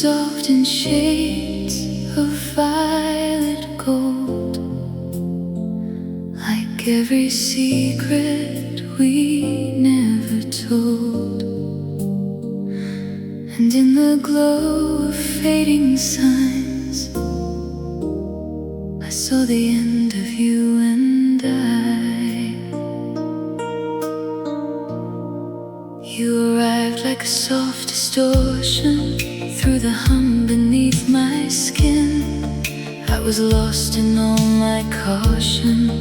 dissolved in shades of violet gold, like every secret we never told. And in the glow of fading signs, I saw the end of you and I. You arrived like a soft distortion through the hum beneath my skin. I was lost in all my caution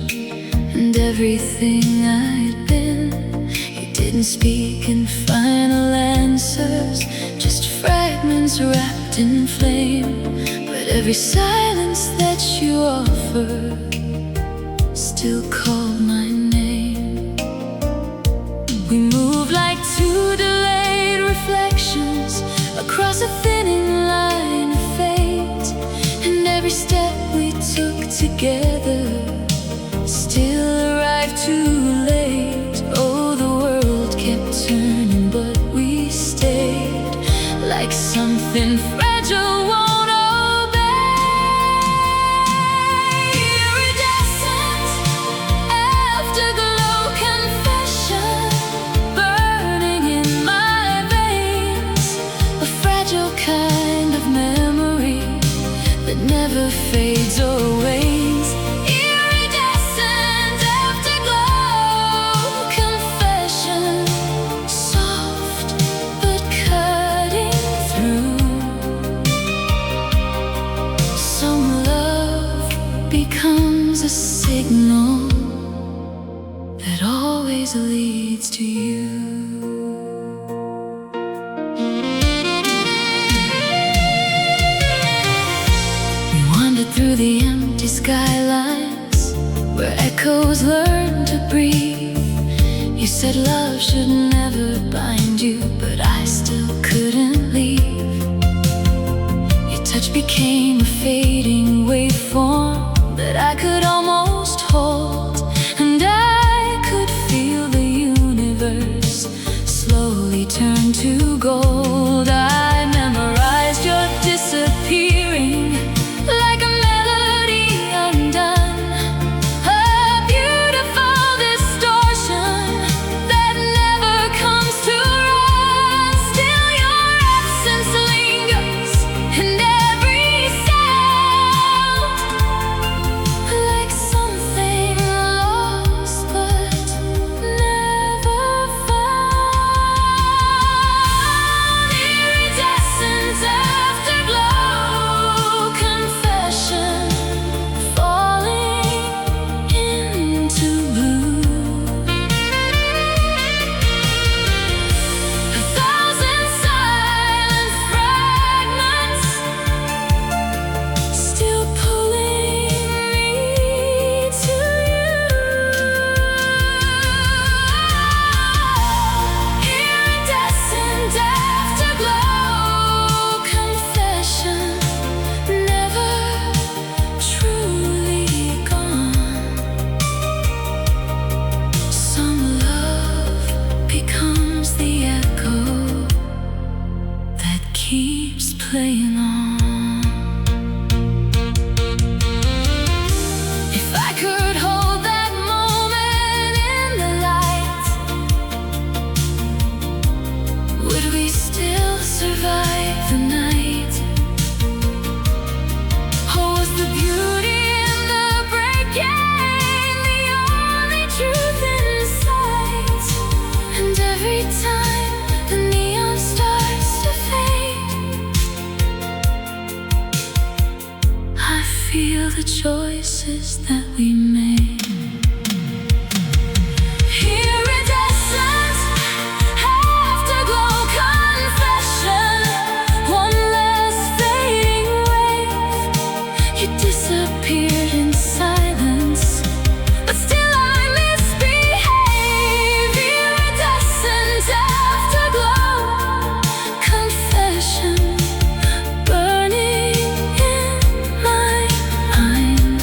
and everything I'd been. You didn't speak in final answers, just fragments wrapped in flame. But every silence that you offered still called my name. We moved like two delayed reflections across a thinning line of fate, and every step we took together still arrived too late. Oh, the world kept turning, but we stayed like something fragile won't obey. Iridescent, afterglow confession, burning in my veins, a fragile kind of memory that never fades or wanes. Iridescent, afterglow confession, soft but cutting through. Some love becomes a signal that always leads to you. We wandered through the empty skylines where echoes learn to breathe. You said love should never bind you, but I still couldn't leave. Your touch became a fading waveform that I could almost hold, and I could feel the universe slowly turn to gold. I memorized your disappearing like a melody undone, a beautiful distortion that never comes to run. Still your absence lingers in every sound, like something lost but never found. Iridescent, afterglow confession, falling into blue. A thousand silent fragments still pulling me to you. Iridescent, afterglow confession, never truly gone. Some love becomes the echo that keeps playing on. If I could hold that moment in the light, would we still survive the night? Or was the beauty in the breaking the only truth in sight? And every time the neon starts to fade, I feel the choices that we made. Iridescent, afterglow confession, one last fading wave. You disappeared in silence, but still I misbehave. Iridescent, afterglow confession, burning in my mind.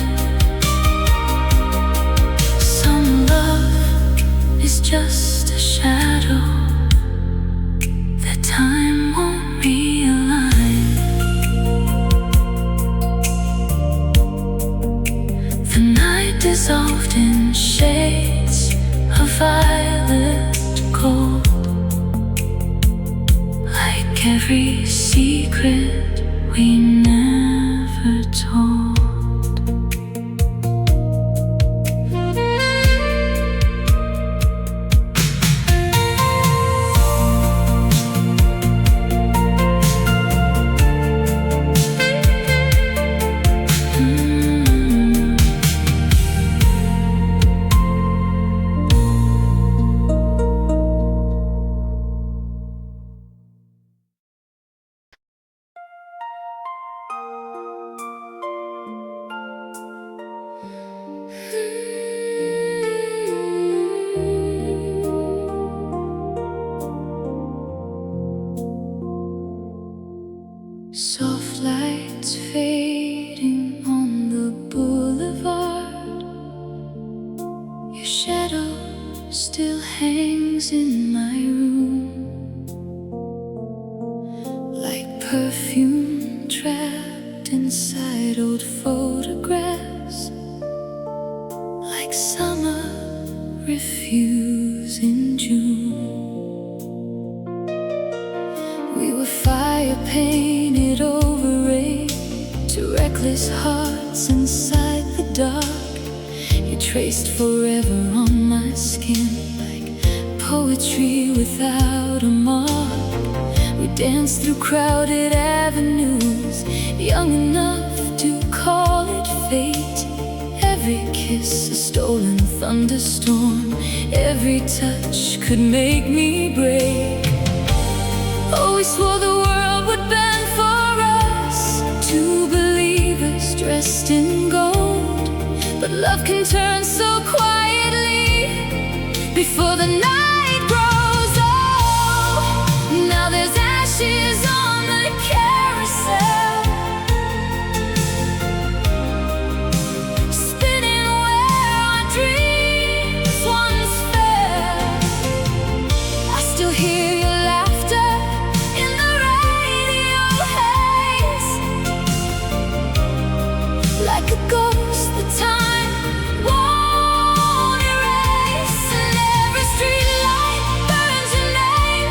Some love is just a shadow that time won't realign. dissolved in shades of violet gold, like every secret we never told. Soft lights fading on the boulevard. Your shadow still hangs in my room, like perfume trapped inside old photographs, like summer refuse in June. We were fire painted over to reckless hearts inside the dark. You traced forever on my skin, like poetry without a mark. We danced through crowded avenues, young enough to call it fate. Every kiss a stolen thunderstorm, every touch could make me break. Oh, we swore the world would bend for us, two believers dressed in gold. But love can turn so quietly before the night grows old. Now there's ashes on the carousel, spinning where our dreams once fell. I still hear your laughter in the radio haze, like a ghost the time won't erase. And every street light burns your name,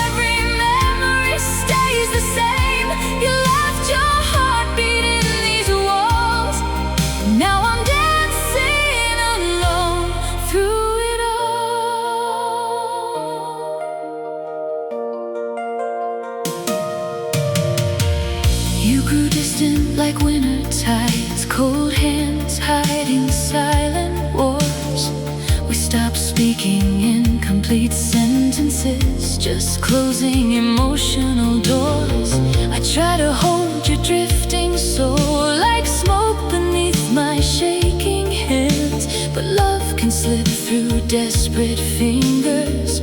every memory stays the same. You left your heartbeat in these walls, now I'm dancing alone through it all. You grew distant like winter tides, cold hands hiding silent wars. We stopped speaking in complete sentences, just closing emotional doors. I try to hold your drifting soul like smoke beneath my shaking hands, but love can slip through desperate fingers,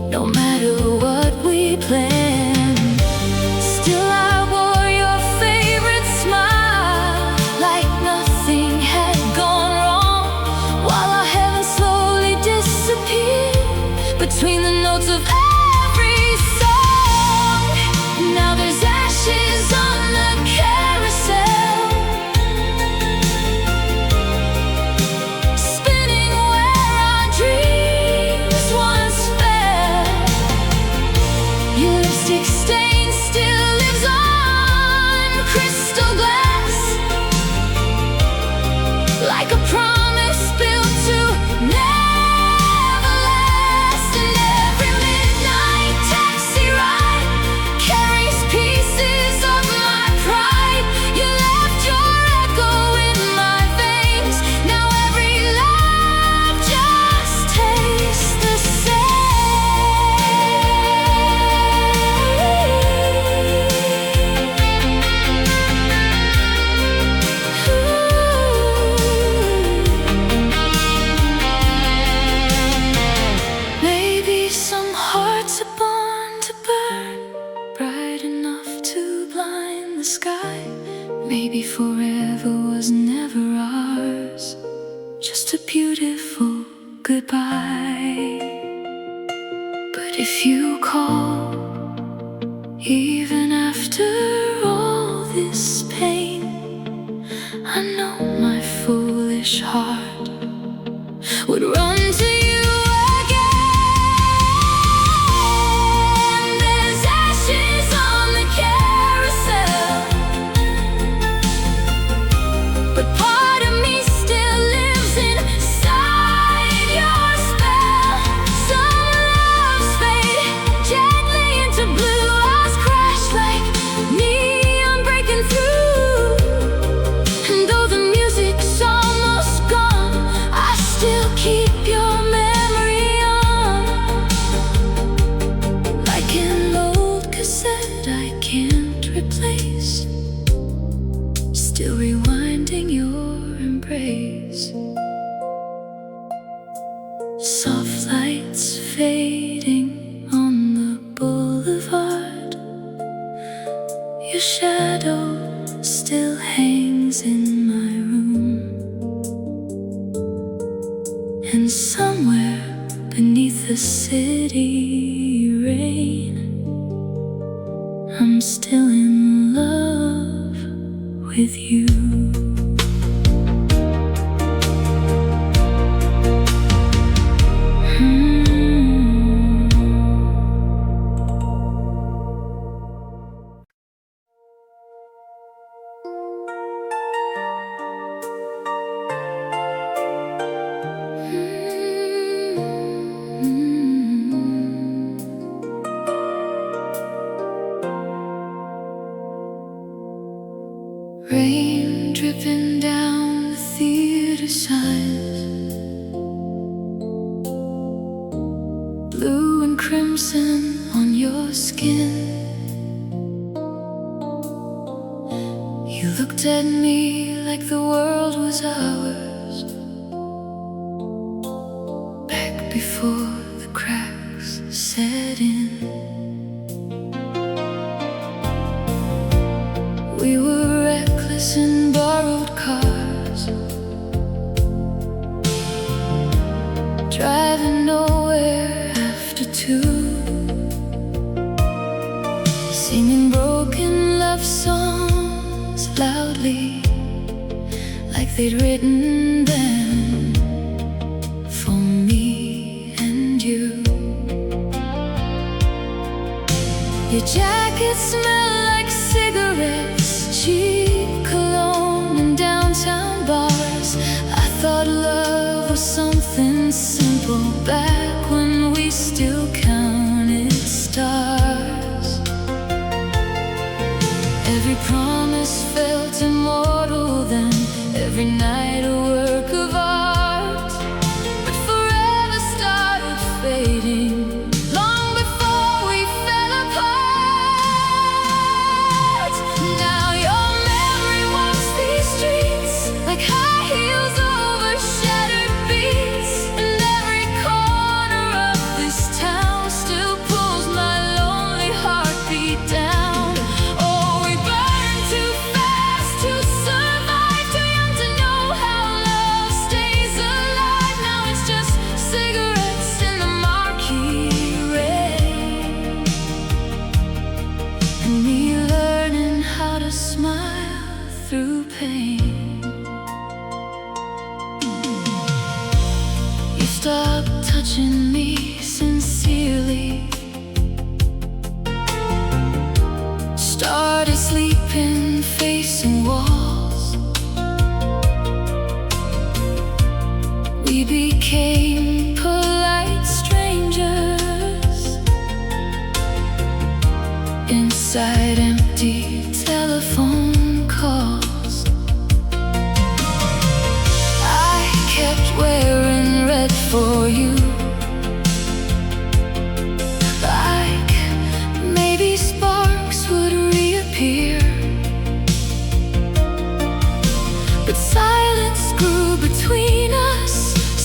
no matter what we plan. Still I wore your favorite smile, like nothing had gone wrong, while our heaven slowly disappeared between the notes of every song. Now there's ashes on the carousel, spinning where our dreams once fell. Your lipstick stain still lives on crystal glass, like a promise built to never last. And every midnight taxi ride carries pieces of my pride. You left your echo in my veins, now every love just tastes the same. Maybe some hearts are born to burn bright enough to blind the sky. Maybe forever was never ours, just a beautiful goodbye. But if you call, even after all this pain, I know my foolish heart would run to you again. There's ashes on the carousel, but part of me still lives inside your spell. Some loves fade gently into blue, eyes crash like neon breaking through. And though the music's almost gone, I still keep your memory on. Like an old cassette I can't replace, still rewinding your embrace. Soft lights fading on the boulevard, your shadow still hangs in my room. And somewhere beneath the city rain, I'm still in love with you. Rain dripping down the theater signs, blue and crimson on your skin. You looked at me like the world was ours, back before the cracks set in. We were reckless in borrowed cars, driving nowhere after two, singing broken love songs loudly, like they'd written them for me and you. Your jacket smelled like cigarettes, cheap cologne in downtown bars. I thought love was something simple back when we still counted stars. Every promise felt immortal then, every night a work of art, but forever started fading long before we fell apart. Now your memory walks these streets like high heels over shattered beats, and every corner of this town still pulls my lonely heartbeat down. Oh, we burn too fast to survive, too young to know how love stays alive. Now it's just cigarettes in the Marquee rain, and me learning how to smile through pain. You stopped touching me sincerely, started sleeping facing walls. We became polite strangers inside empty telephone calls. I kept wearing red for you, like maybe sparks would reappear. But silence grew between us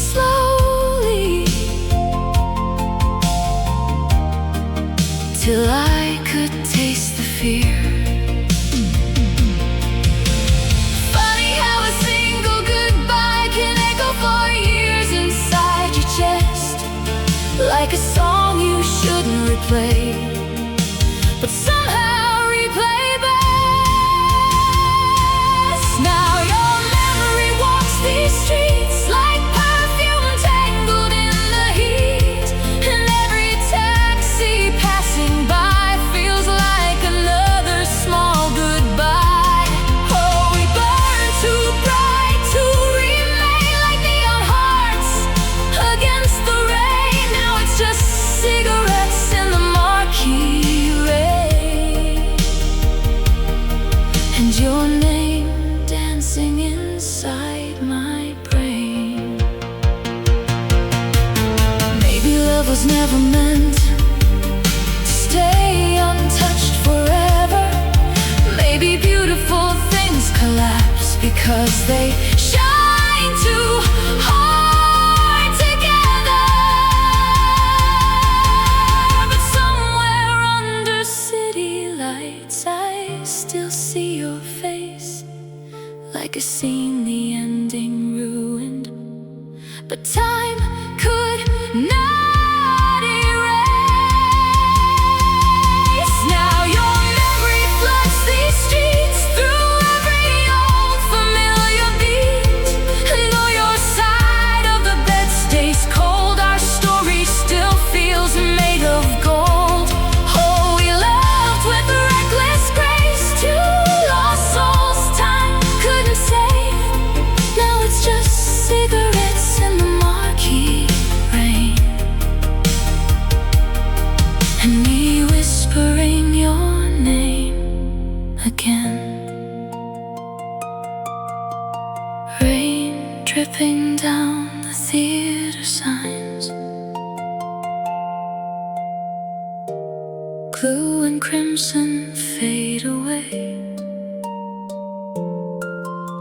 slowly, till I could taste the fear. Funny how a single goodbye can echo for years inside your chest, like a song you shouldn't replay, but somehow replay best. Now your memory walks these streets like perfume and love was never meant to stay untouched forever. Maybe beautiful things collapse because they shine too hard together. But somewhere under city lights I still see your face, like a scene the ending ruined, but time could not erase. Now your memory floods these streets through every old familiar beat, and though your side of the bed stays cold, our story still feels made of gold. Oh, we loved with reckless grace, two lost souls time couldn't save. Now it's just cigarettes in the Marquee rain, and me whispering your name again. Rain dripping down the theater signs, glue and crimson fade away,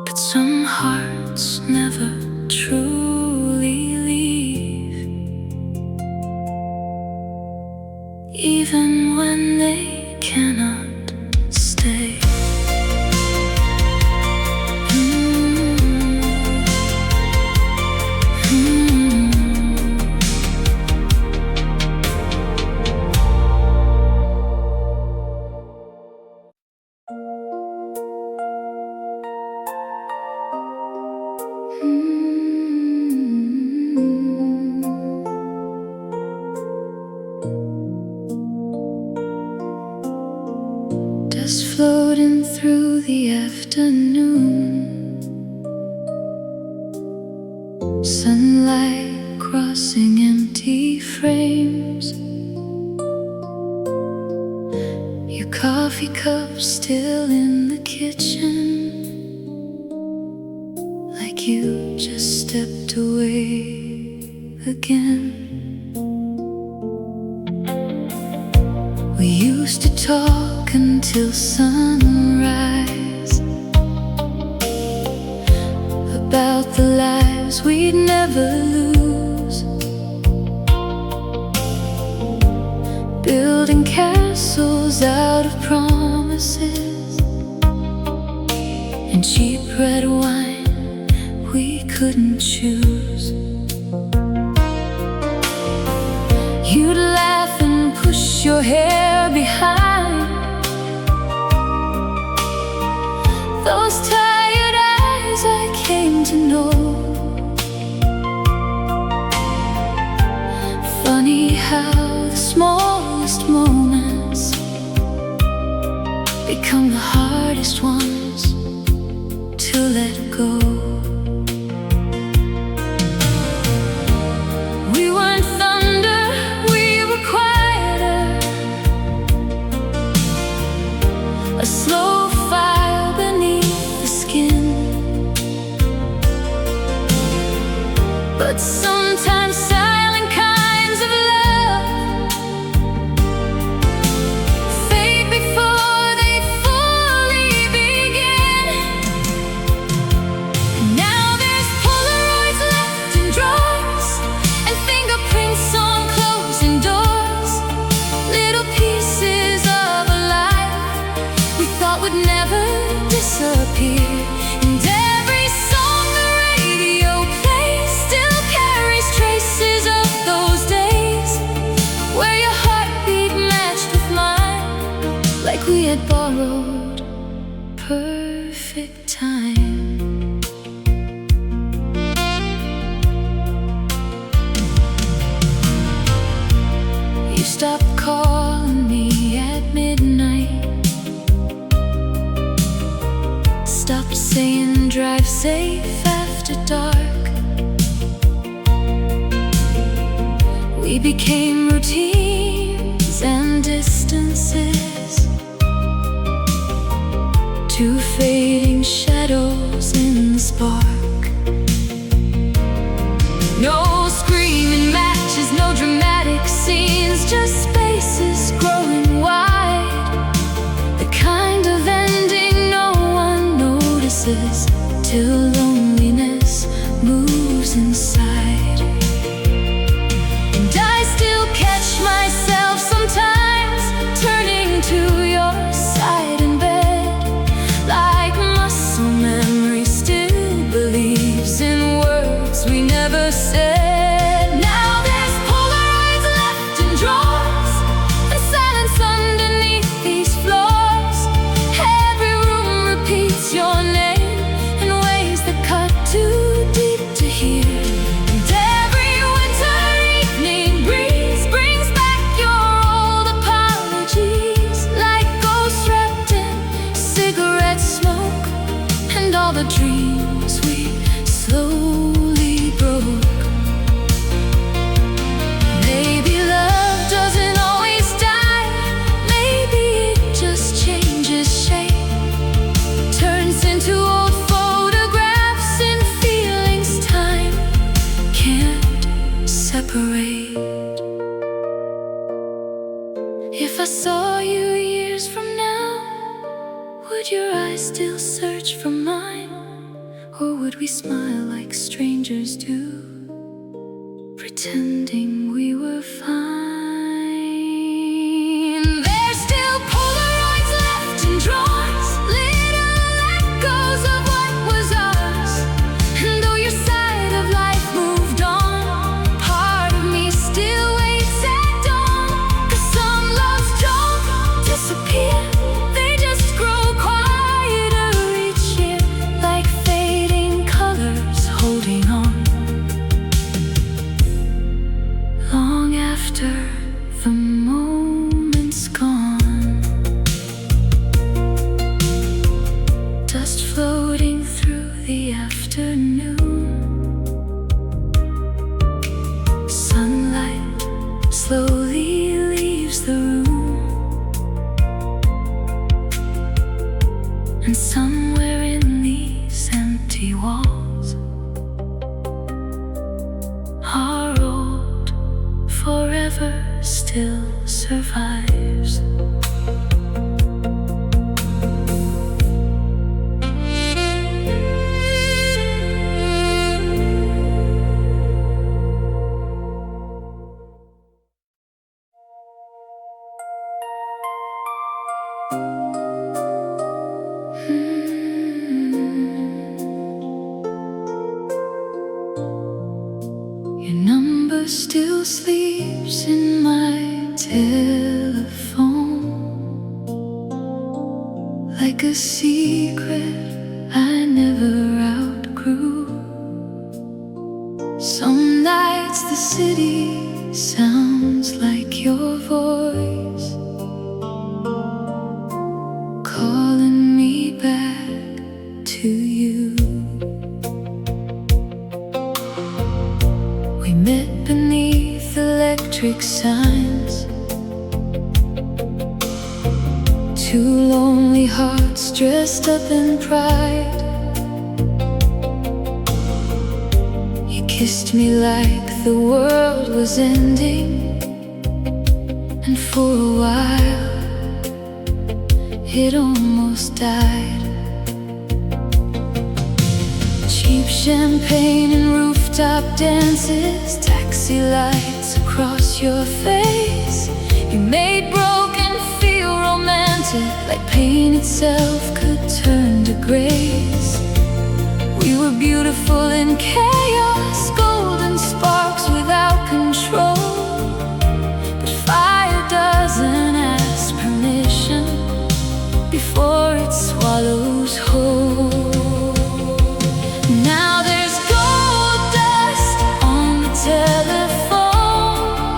but some hearts never truly leave, even when they cannot stay. Dust floating through the afternoon, sunlight crossing empty frames, your coffee cup still in the kitchen, like you just stepped away again. We used to talk until sunrise about the lives we'd never lose, building castles out of promises and cheap red wine we couldn't choose. You'd laugh and push your hair behind, those tired eyes I came to know. Funny how the smallest moments become the hardest ones to let go. We weren't thunder, we were quieter, a slow fire beneath the skin. But sometimes silent kinds of love fade before they fully begin. Now there's Polaroids left in drawers and fingerprints on closing doors, little pieces of a life we thought would never disappear. And every song the radio plays still carries traces of those days where your heartbeat matched with mine, like we had borrowed perfect time. You stopped calling me at midnight, stopped saying drive safe after dark. We became routines and distances, two fading shadows in the spark. No screaming matches, no dramatic inside. And I still catch myself sometimes turning to your side in bed, like muscle memory still believes in words we never said. Now there's Polaroids left in drawers and silence underneath these floors. Every room repeats your name in ways that cut too deep to hear. And every winter evening breeze brings back your old apologies, like ghosts wrapped in cigarette smoke, and all the dreams we slowly broke. Maybe love doesn't always die. Maybe it just changes shape, turns into old photographs and feelings time can't separate. If I saw you years from now, would your eyes still search for mine? Or would we smile like strangers do, pretending we were fine? There's still Polaroids left in drawers, little echoes of what was ours. And though your side of life moved on, part of me still waits at dawn. 'Cause some loves don't disappear, they just grow quieter each year, like fading colors holding on. Long after the moment's gone, dust floating through the afternoon, sunlight slowly leaves the room, and somewhere in these empty walls, our old forever still survives. Your number still sleeps in my telephone, like a secret I never outgrew. Some nights the city sounds like your voice, calling me back to you. We met beneath electric signs, two lonely hearts dressed up in pride. You kissed me like the world was ending, and for a while it almost died. Cheap champagne and rooftop dances, taxi lights across your face. You made broken feel romantic, like pain itself could turn to grace. We were beautiful in chaos, golden sparks without control. But fire doesn't ask permission before it swallows whole. Now there's gold dust on the telephone,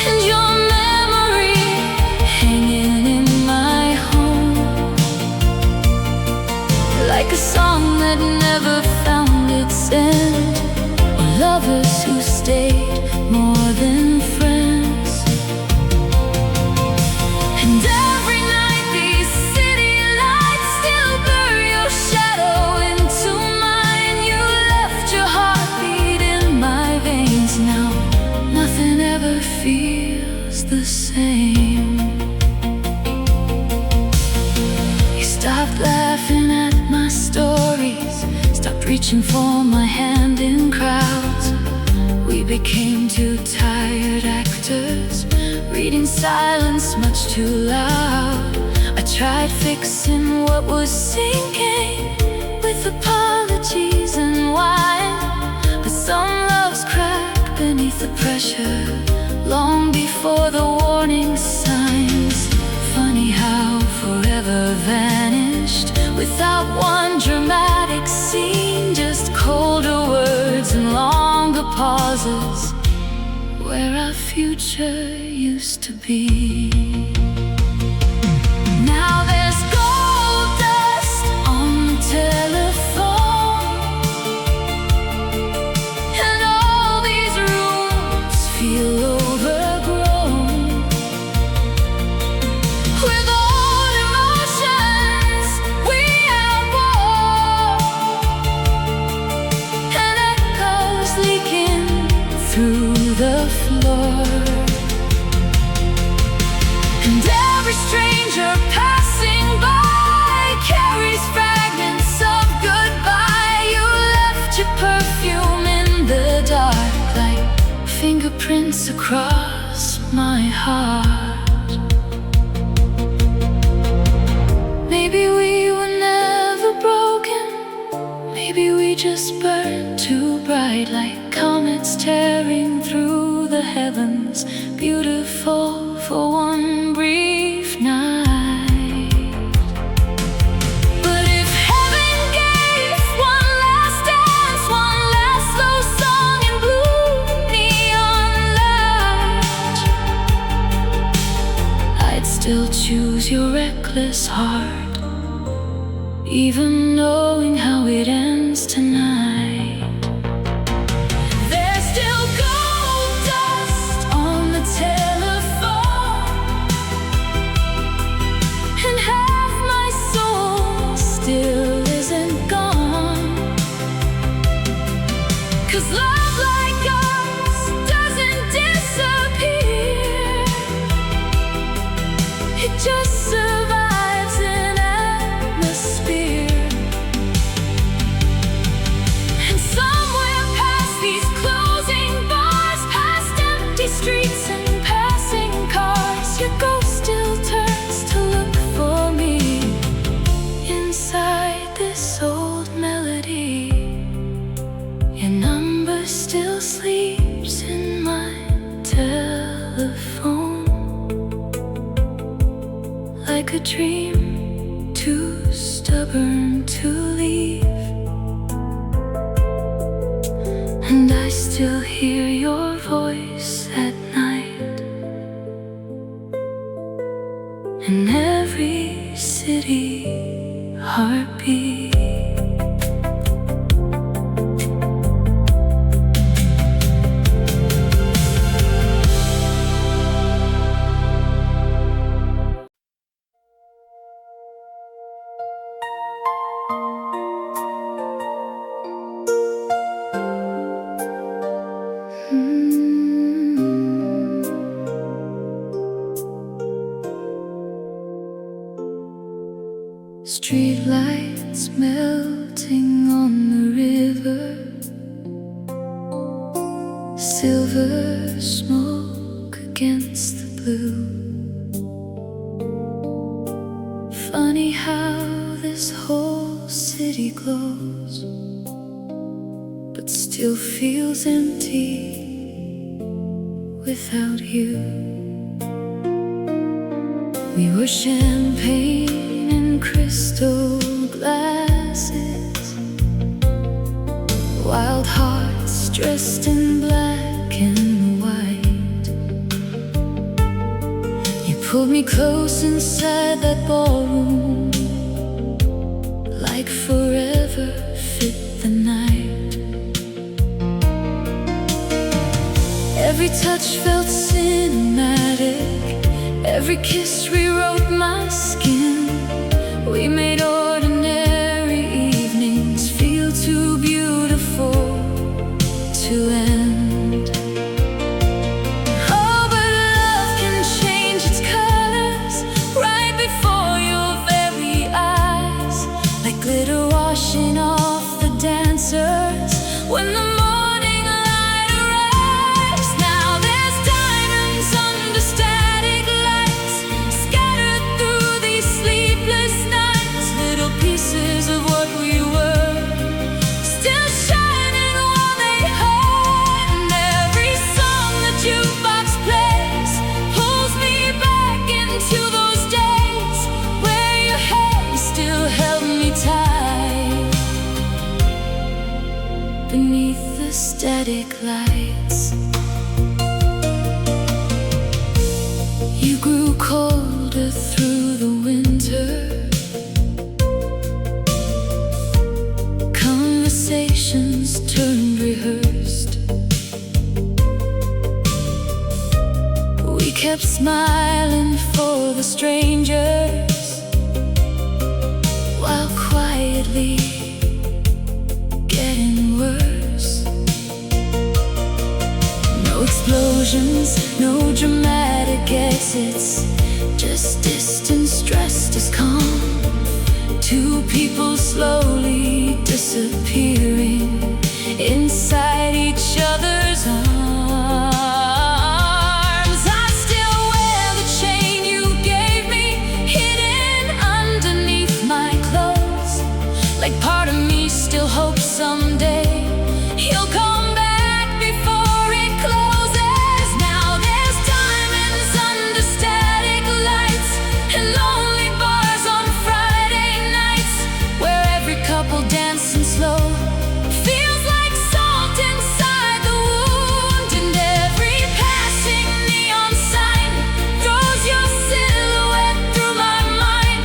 and your memory hanging in my home, like a song that never found its end, or lovers who stayed more than friends. And every night these city lights still blur your shadow into mine. You left your heartbeat in my veins. Now nothing ever feels the same. You stopped laughing at my stories, stopped reaching for my hand became two tired actors, reading silence much too loud. I tried fixing what was sinking with apologies and wine, but some loves crack beneath the pressure long before the warning signs. Funny how forever vanished without one dramatic scene, just colder words and longer pauses where our future used to be. Now there's gold dust on the telephone, and all these rooms feel overgrown with old emotions we outwore, and echoes leaking through the floor. And every stranger passing by carries fragments of goodbye. You left your perfume in the dark like fingerprints across my heart. Maybe we were never broken, maybe we just burned too bright like comets tearing through the heavens, beautiful for one brief night. But if heaven gave one last dance, one last slow song in blue neon light, I'd still choose your reckless heart, even knowing how it ends tonight. There's still gold dust on the telephone, and half my soul still isn't gone. 'Cause love like ours doesn't disappear, it just survives in atmosphere. And somewhere past these closing bars, past empty streets and passing cars, your ghost still turns to look for me inside this old melody. Your number still sleeps in my telephone, like a dream too stubborn to leave. And I still hear your voice at night in every city heartbeat. Street lights melting on the river, silver smoke against the blue. Funny how this whole city glows, but still feels empty without you. We were champagne in crystal glasses, wild hearts dressed in black and white. You pulled me close inside that ballroom, like forever fit the night. Every touch felt cinematic, every kiss rewrote my skin. We made ordinary evenings feel too beautiful to end. Oh, but love can change its colors right before your very eyes, like glitter washing off the dancers when the morning light arrives. beneath the static lights. You grew colder through the winter. Conversations turned rehearsed. We kept smiling for the strangers, while quietly getting worse. No explosions, no dramatic exits, just distance dressed as calm. Two people slowly disappearing inside each other's arms. I still wear the chain you gave me, hidden underneath my clothes. Like part of me still hopes someday you'll come back before it closes. Now there's diamonds under static lights and lonely bars on Friday nights, where every couple dancing slow feels like salt inside the wound. And every passing neon sign throws your silhouette through my mind,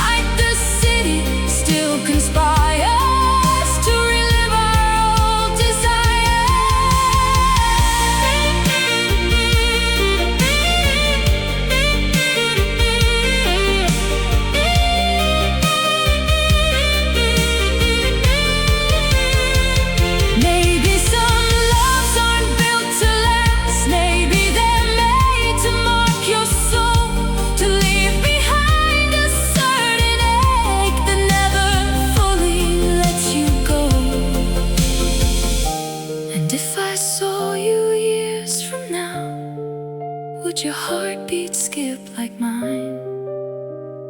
like the city still conspires to relive our old Maybe some loves aren't built to last. Maybe they're made to mark your soul, to leave behind a certain ache that never fully lets you go. And if I saw you years from now, would your heartbeat skip like mine?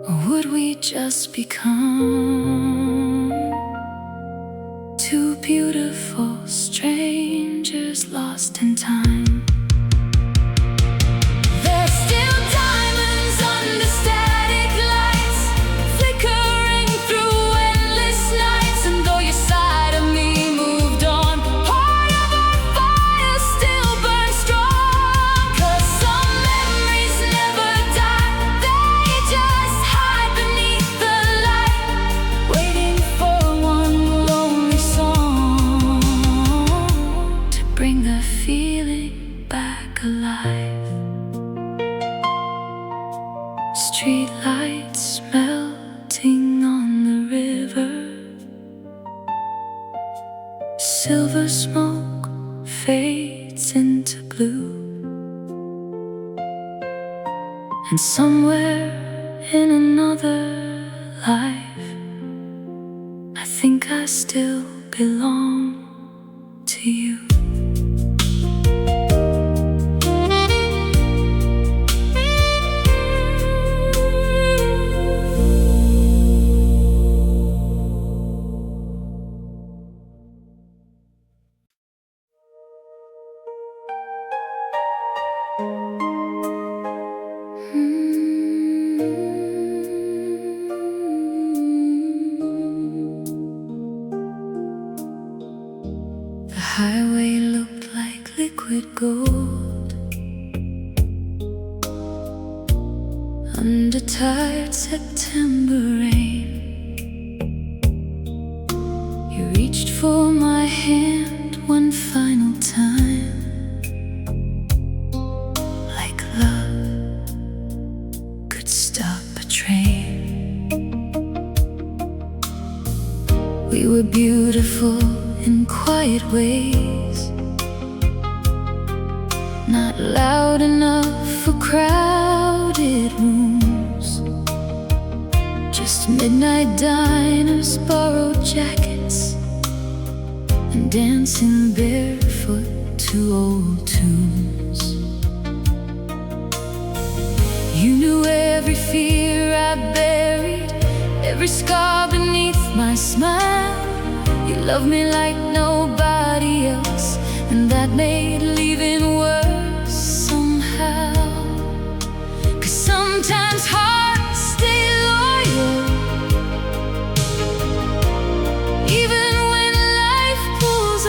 Or would we just become two beautiful strangers lost in time? There's still diamonds under static lights, flickering through endless nights. And though your side of me moved on, part of our fire still burns strong. 'Cause some memories never die, they just hide beneath the light, waiting for one lonely song to bring the feeling back alive. Street lights melting on the river, silver smoke fades into blue. And somewhere in another life, I think I still belong to you. The highway looked like liquid gold under tired September rain. You reached for my hand one final time, like love could stop a train. We were beautiful in quiet ways, not loud enough for crowded rooms. Just midnight diners, borrowed jackets, and dancing barefoot to old tunes. You knew every fear I buried, every scar beneath my smile. You loved me like nobody else, and that made leaving worse somehow. 'Cause sometimes hearts stay loyal, even when life pulls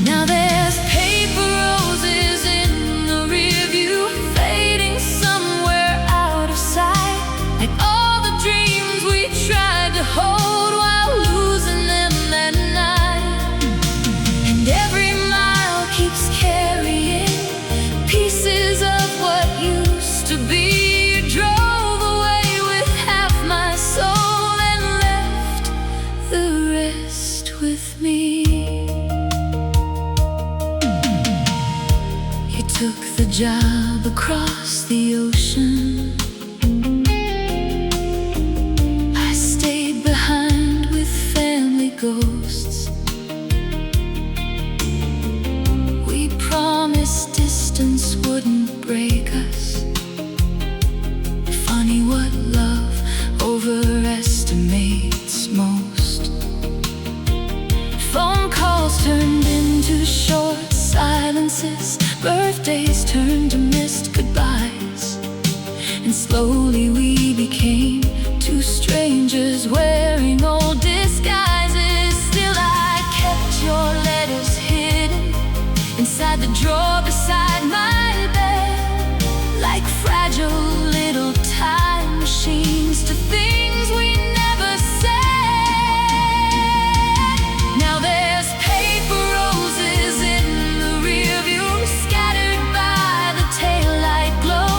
Now there's paper roses in the rearview, fading somewhere out of sight, like all the dreams we tried to hold while losing them that night. And every mile keeps carrying pieces of what used to be. You drove away with half my soul and left the rest with me. You took the job across the ocean. I stayed behind with family ghosts. We promised distance wouldn't break us. Funny what love overestimates most. Phone calls turned into short silences. Birthdays turned to missed goodbyes. And slowly we became two strangers wearing old disguises. Still I kept your letters hidden inside the drawer beside my bed, like fragile little time machines to things we never said. Now there's paper roses in the rearview, scattered by the taillight glow.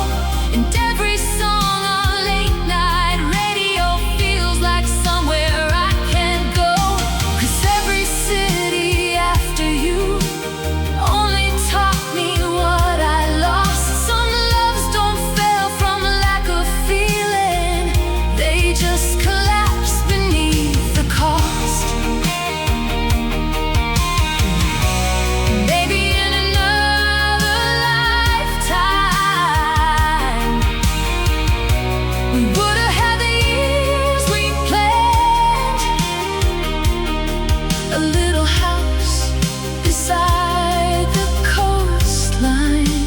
And every song on late night radio feels like somewhere I can't go. 'Cause every city after you only taught me what I lost. Some loves don't fail from lack of feeling, they just collapse beneath the cost. Maybe in another lifetime we would have had the years we planned. A little house beside the coastline,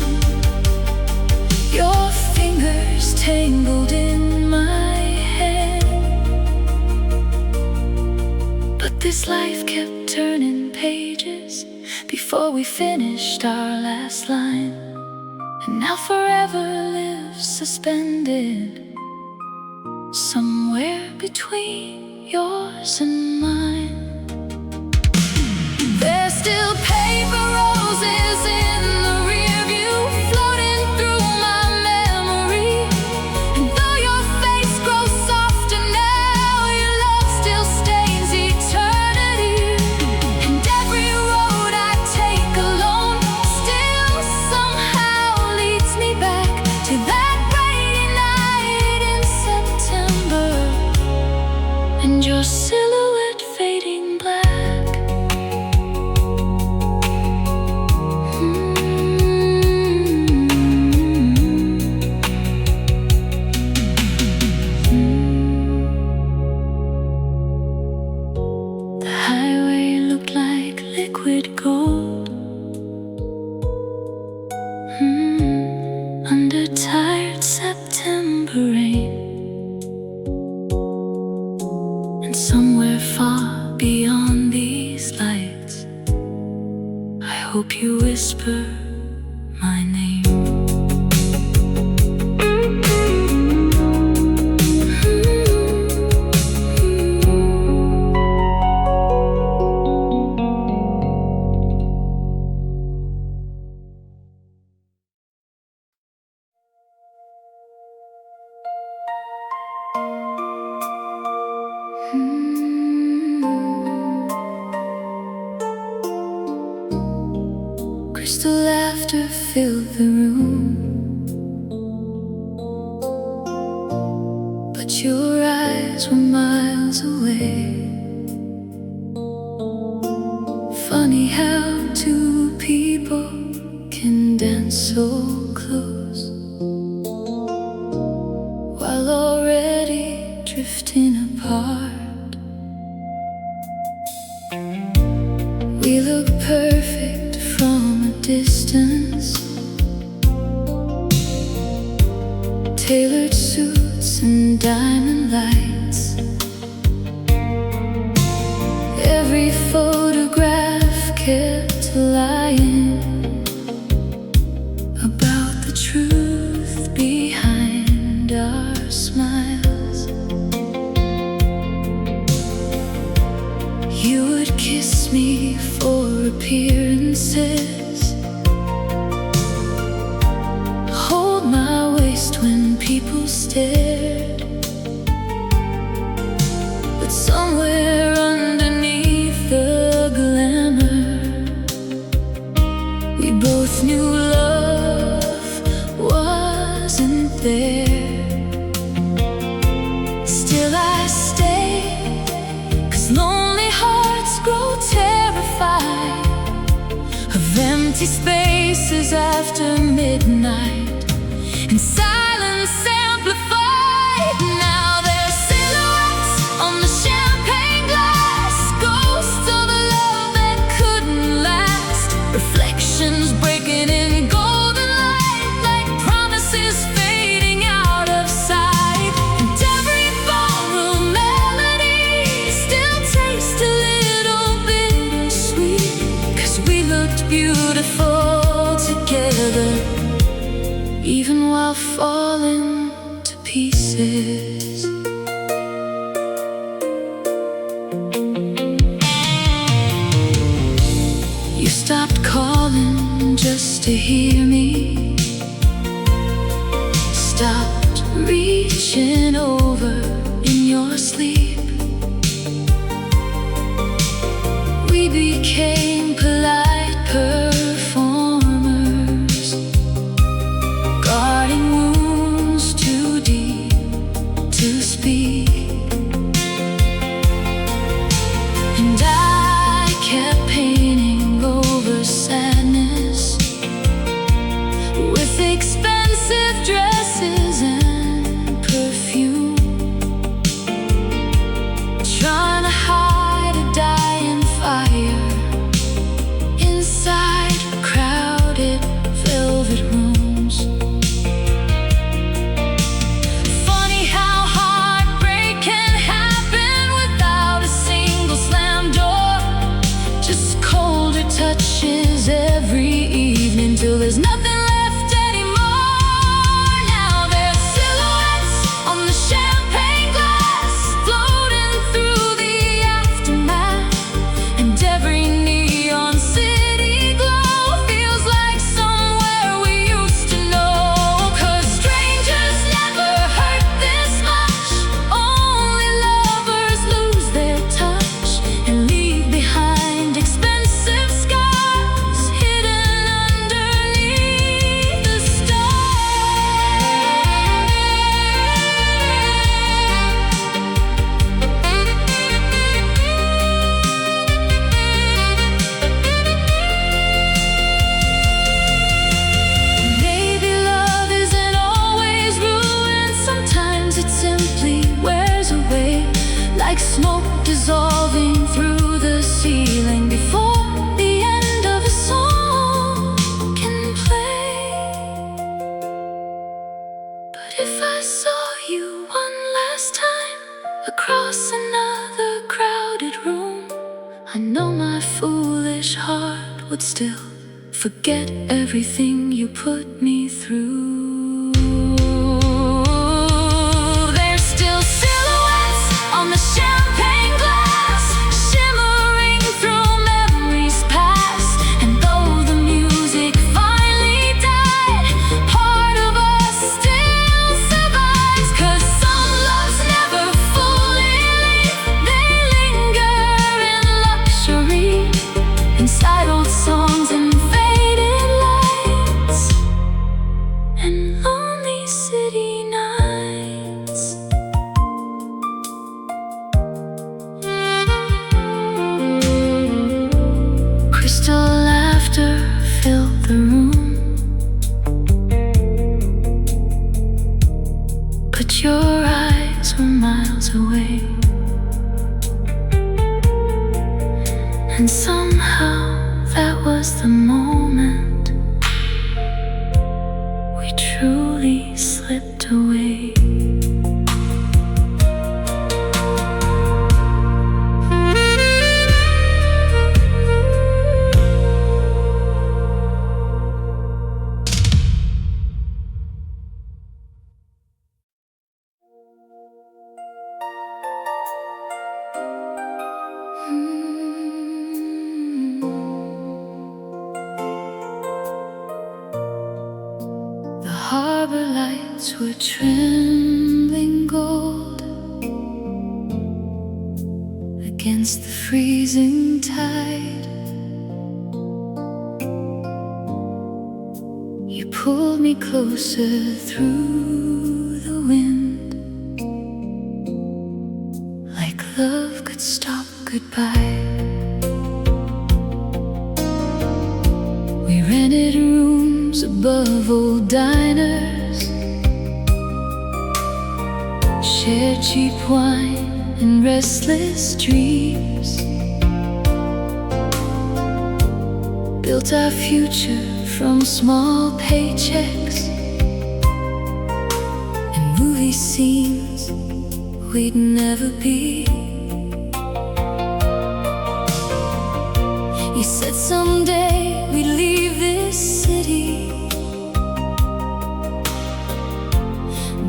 your fingers tangled in my hair. But this life kept turning pages before we finished our last line. And now forever lives suspended somewhere between yours and mine. There's still paper roses in the rearview, floating through my memory. And though your face grows softer now, your love still stains eternity. And every road I take alone still somehow leads me back to that rainy night in September, and your silhouette fading black. The highway looked like liquid gold under tired September rain. And somewhere far beyond these lights, I hope you whisper my name. Crystal laughter filled the room, but your eyes were miles away. Funny how two people can dance so close while already drifting apart. We look perfect from a distance, tailored suits and diamond lights. Every photograph kept lying about the truth behind our smiles. You would kiss me for appearances, hold my waist when people stared, but somewhere underneath the glamour, we both knew love wasn't there. Still I stay, 'cause lonely hearts grow terrified of empty spaces after midnight, and silence amplified. Now there's silhouettes on the champagne glass, ghosts of a love that couldn't last, reflections breaking in golden light, like promises fading out of sight. And every ballroom melody still tastes a little bittersweet, 'cause we looked beautiful together, even while falling to pieces. You stopped calling just to hear me, stopped reaching over in your sleep. We became polite performers, guarding wounds too deep to speak. And I kept painting over sadness with expensive dresses and perfume, trying to hide a dying fire inside crowded velvet rooms. Funny how heartbreak can happen without a single slam door, just colder touches every evening till there's nothing left anymore. Now there's silhouettes on the champagne glass, floating through the aftermath, and every neon city glow feels like somewhere we used to know. 'Cause strangers never hurt this much, only lovers lose their touch and leave behind expensive scars hidden underneath the Maybe love isn't always ruined, sometimes it simply wears away, like smoke dissolving through the ceiling before the end of a song can play. But if I saw you one last time across another crowded room, I know my foolish heart would still forget everything you put me through. There's still silhouettes on the champagne glass, shimmering through memories past. And though the music finally died, part of us still survives. 'Cause some loves never fully leave, they linger in luxury, inside old songs and faded lights and lonely city nights. Crystal laughter filled the room, but your eyes were miles away, and somehow that was the moment we truly slipped away. harbor lights were trembling gold against the freezing tide. You pulled me closer through the wind, like love could stop goodbye. We rented rooms above old diners, shared cheap wine and restless dreams, built our future from small paychecks and movie scenes we'd never be. You said someday we'd leave this city,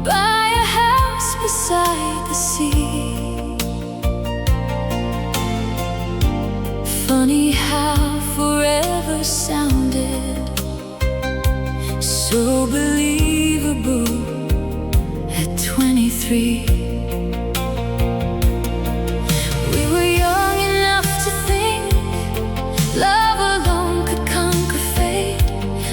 buy a house beside the sea. Funny how forever sounded so believable at 23. We were young enough to think love alone could conquer fate,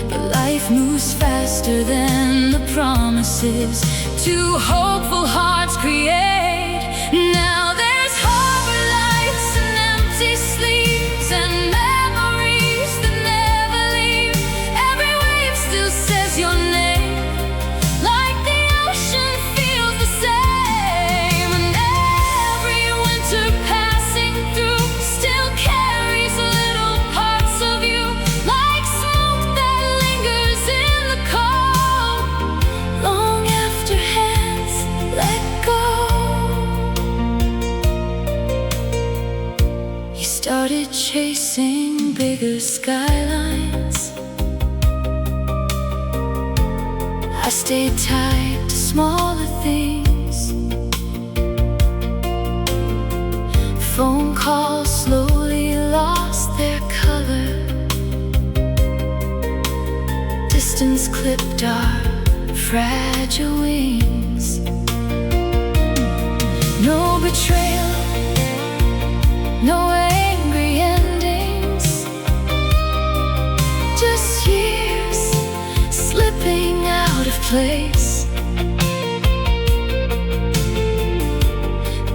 but life moves faster than the promises two hopeful hearts create. Now there's harbor lights and empty sleeps and memories that never leave. Every wave still says your name, like the ocean feels the same. And every winter passing through still carries little parts of you, like smoke that lingers in the cold, long after hands let go. You started chasing bigger skylines, I stayed tied to smaller things. Phone calls slowly lost their color, distance clipped our fragile wings. No betrayal, no angry endings, just years slipping out of place,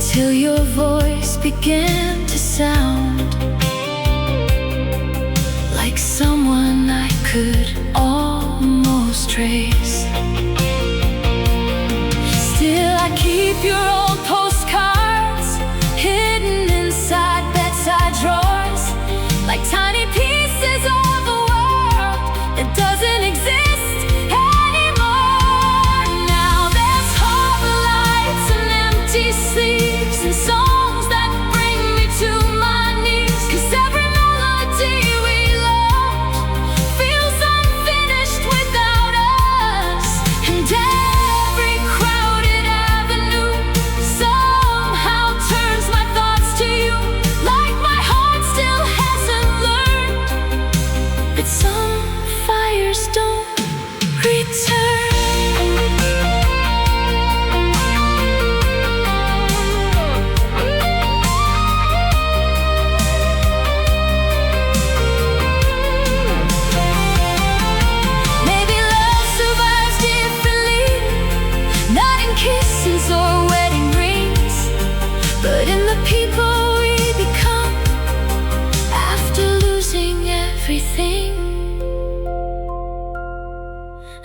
till your voice began to sound like someone I could almost trace. Still I keep your old postcards hidden inside bedside drawers, like tiny pieces of a world that doesn't exist anymore. Now there's harbor lights and empty sleeps and songs that bring me to my knees, 'cause every melody we loved feels unfinished without us. And every crowded avenue somehow turns my thoughts to you, like my heart still hasn't learned that some fires don't return. Maybe love survives differently, not in kisses or wedding rings, but in the people we become after losing everything.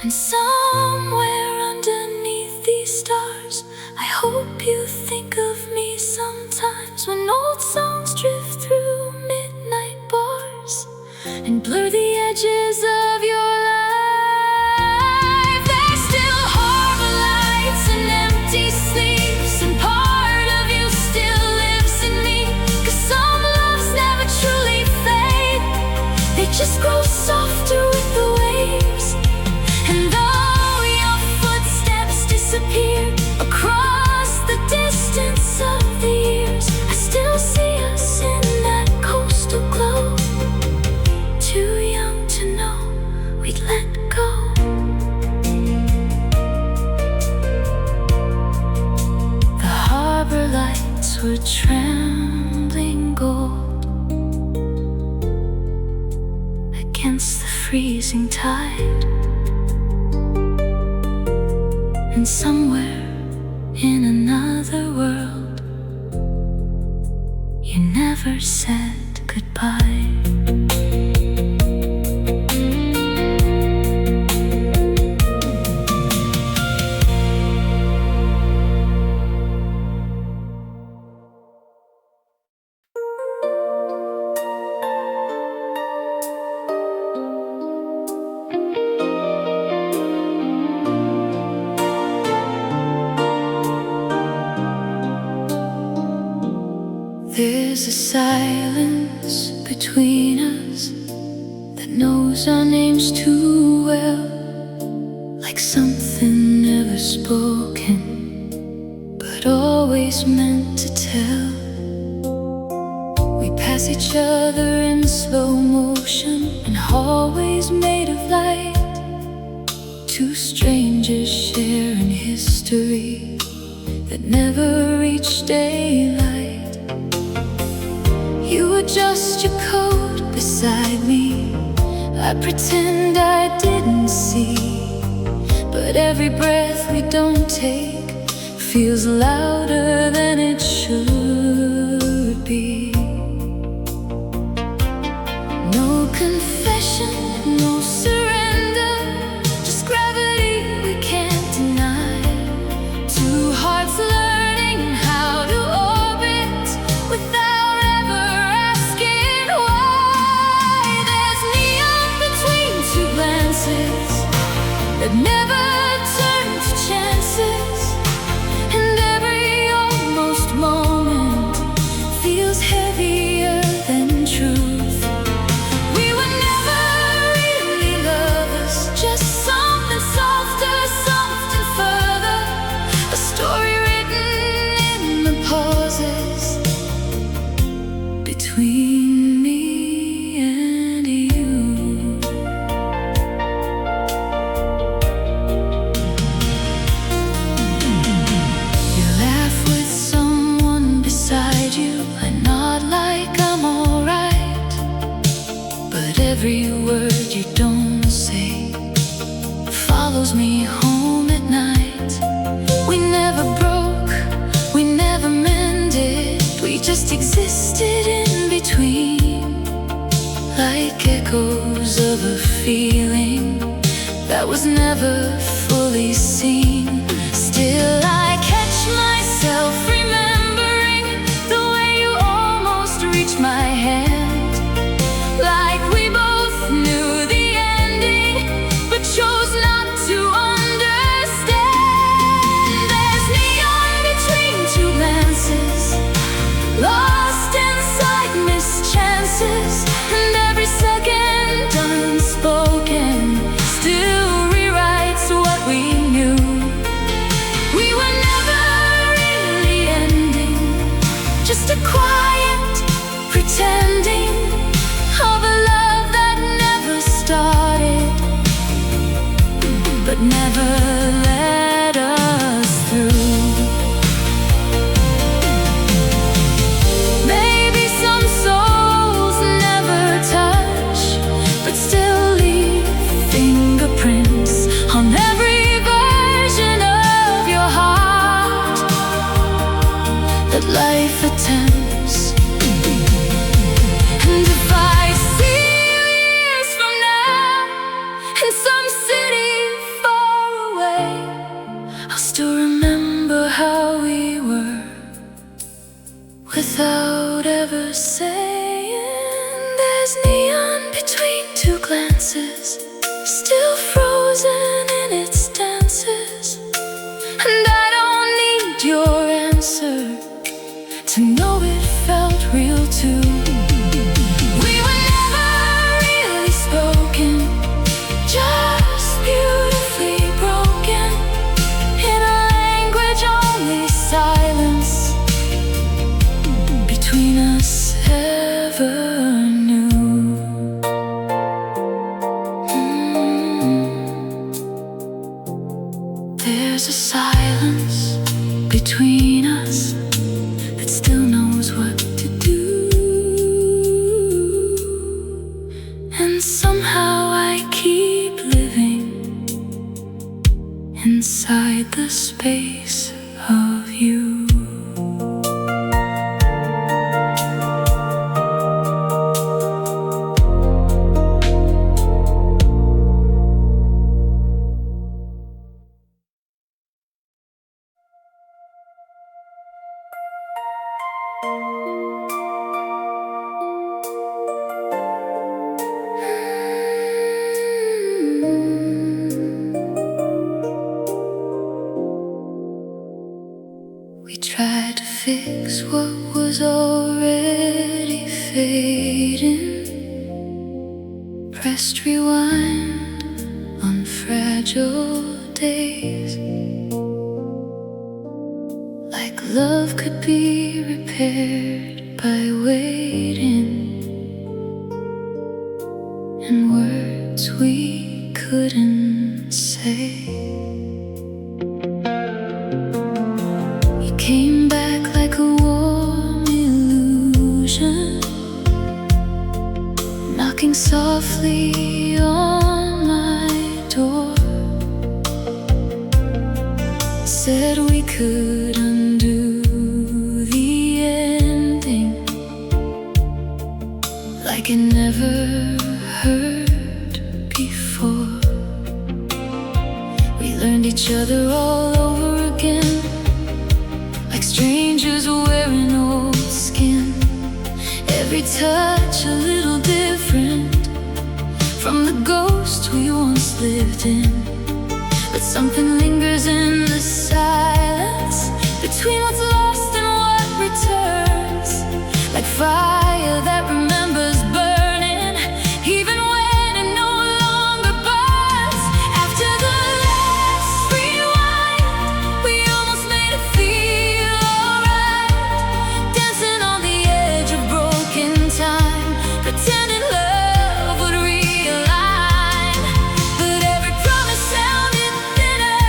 And somewhere underneath these stars, I hope you think of me sometimes, when old songs drift through midnight bars and blur the edges of your life. There's still harbor lights and empty sleeps, and part of you still lives in me, 'cause some loves never truly fade, they just grow softer with the waves. And though your footsteps disappear across the distance of the years, I still see us in that coastal glow, too young to know we'd let go. against the freezing tide. And somewhere in another world, you never said goodbye. There's a silence between us that knows our names too well, like something never spoken, but always meant to tell. We pass each other in slow motion in hallways made of light, two strangers sharing history that never reached daylight. You adjust your coat beside me, I pretend I didn't see, but every breath we don't take feels louder than it should be. No confession, no surrender, just gravity we can't deny. Two hearts learning how to orbit without that never turn to chances, and every almost moment feels heavier than truth. We were never really lovers, just something softer, something further, a story written in the pauses between me and you. Every word you don't say follows me home at night. We never broke, we never mended, we just existed in between, like echoes of a feeling that was never fully seen. Still I catch myself remembering the way you almost reached my hand, like we both knew the ending, but chose not to understand. There's neon between two glances, lost inside mischances, and every second unspoken still rewrites what we knew. We were never really ending, just a quiet pretending of a love that never started, but never let us through. Maybe some souls never touch, but still leave fingerprints on every version of your heart that life attempts. And if I see you years from now in some city far away, I'll still remember how we were without ever saying. There's neon between two glances, still frozen in its dances, and I don't need your answer to know it felt real too. We were never really spoken, just beautifully broken in a language only silence between us ever knew. somehow I keep living inside the space of you. We tried to fix what was already fading, pressed rewind on fragile days, like love could be repaired by waiting, and words we couldn't say. Came back like a warm illusion, knocking softly on my door. Said we could undo the ending, like it never hurt before. We learned each other all over again, strangers wearing old skin. Every touch a little different from the ghost we once lived in. But something lingers in the silence between what's lost and what returns, like fire that remembers burning even when it no longer burns. After the last rewind, we almost made it feel pretending love would realign, but every promise sounded thinner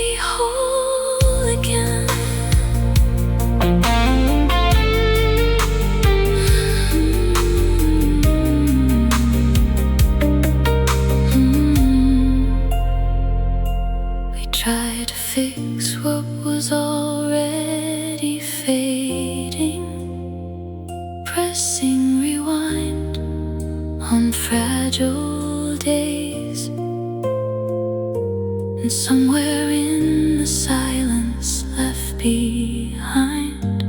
me whole again. We tried to fix what was already fading, pressing rewind on fragile days. And somewhere in the silence left behind,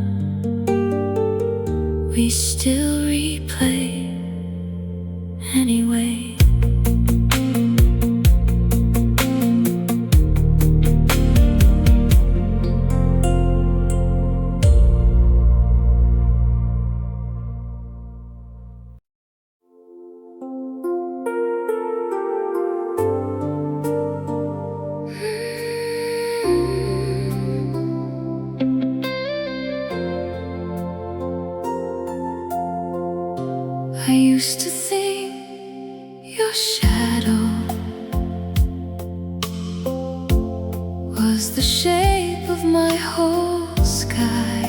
we still replay anyway. I used to think your shadow was the shape of my whole sky,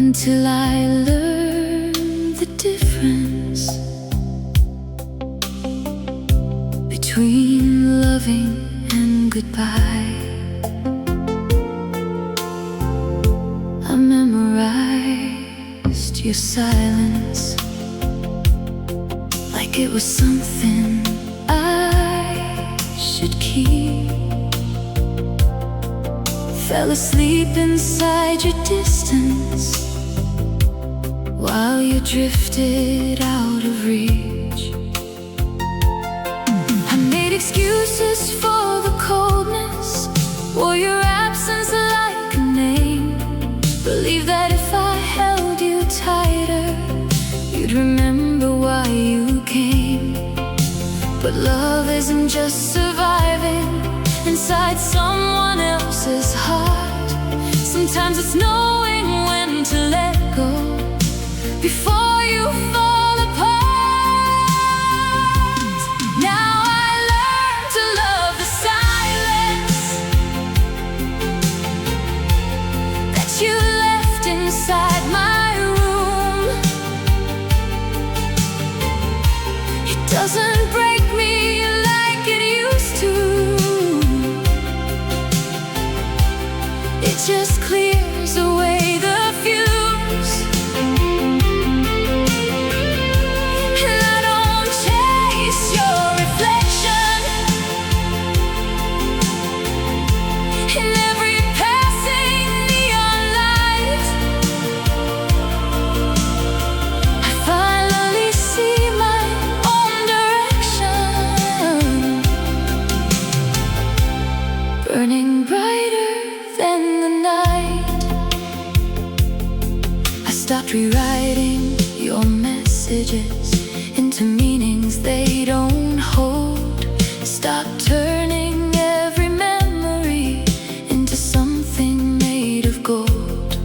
until I learned the difference between loving and goodbye. I memorized your silence like it was something I should keep. Fell asleep inside your distance while you drifted out of reach. I made excuses for the coldness, wore your absence like a name. Believed that if I held you tighter, you'd remember why you came. But love isn't just surviving inside someone else's heart. Sometimes it's knowing when to let go before you fall apart. Now I learn to love the silence that you left inside my room. It doesn't break me like it used to. It just clears away the fumes. And I don't chase your reflection in every passing neon light. I finally see my own direction, burning brighter than the night. I stopped rewriting your messages into meanings they don't hold. Stopped turning every memory into something made of gold.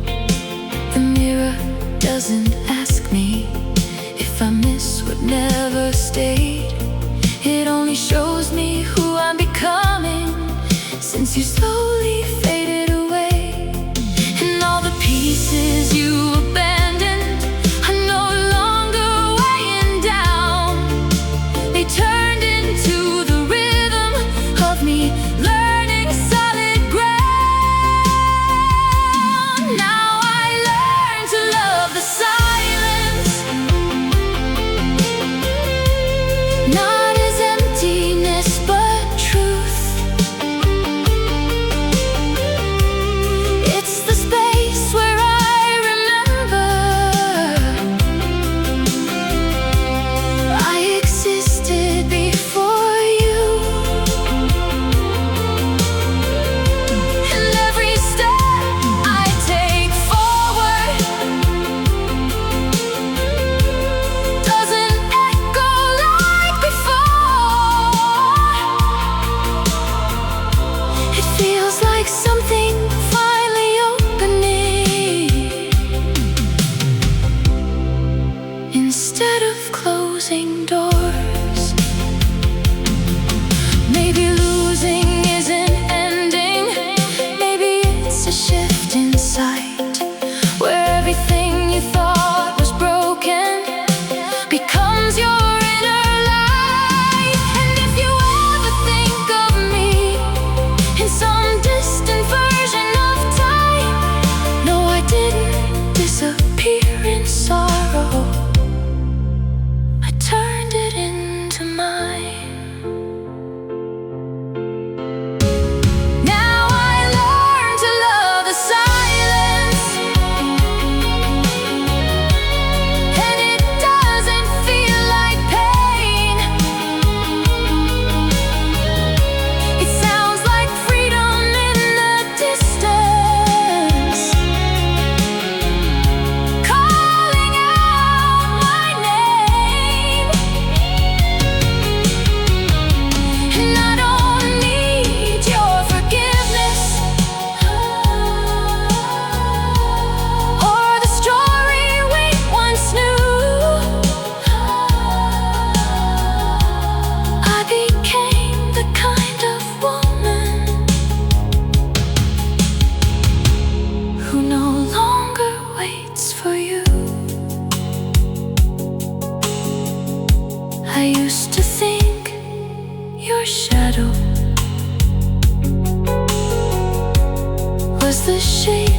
The mirror doesn't ask me if I miss what never stayed. It only shows me who I'm becoming since you slowly faded away. And all the pieces you abandoned are no longer weighing down. They turned into the rhythm of me learning solid ground. Now I learn to love the silence, not as emptiness but truth.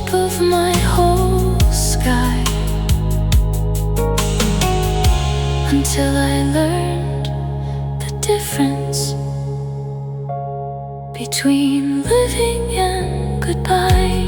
top of my whole sky, until I learned the difference between living and goodbye.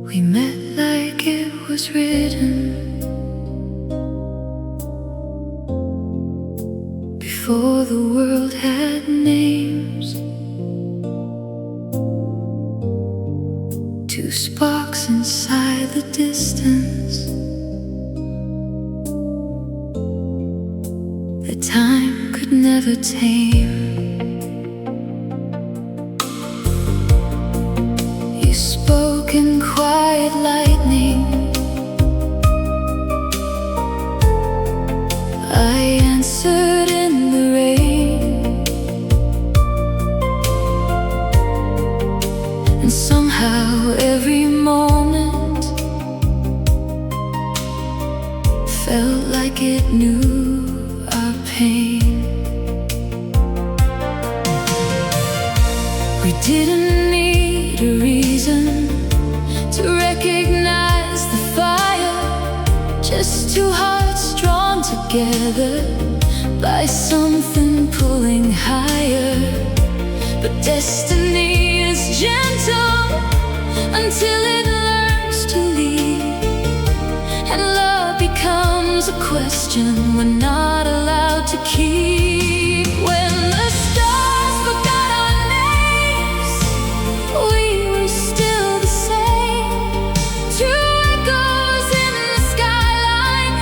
We met like it was written, before the world had names. Two sparks inside the distance that time could never tame. You spoke in quiet lightning, I answered in the rain, and somehow every moment felt like it knew our pain. We didn't need a reason to recognize the fire, just two hearts drawn together by something pulling higher. But destiny is gentle until it learns to lead, and love becomes a question we're not allowed to keep. When the stars forgot our names, we were still the same. Two echoes in the skyline,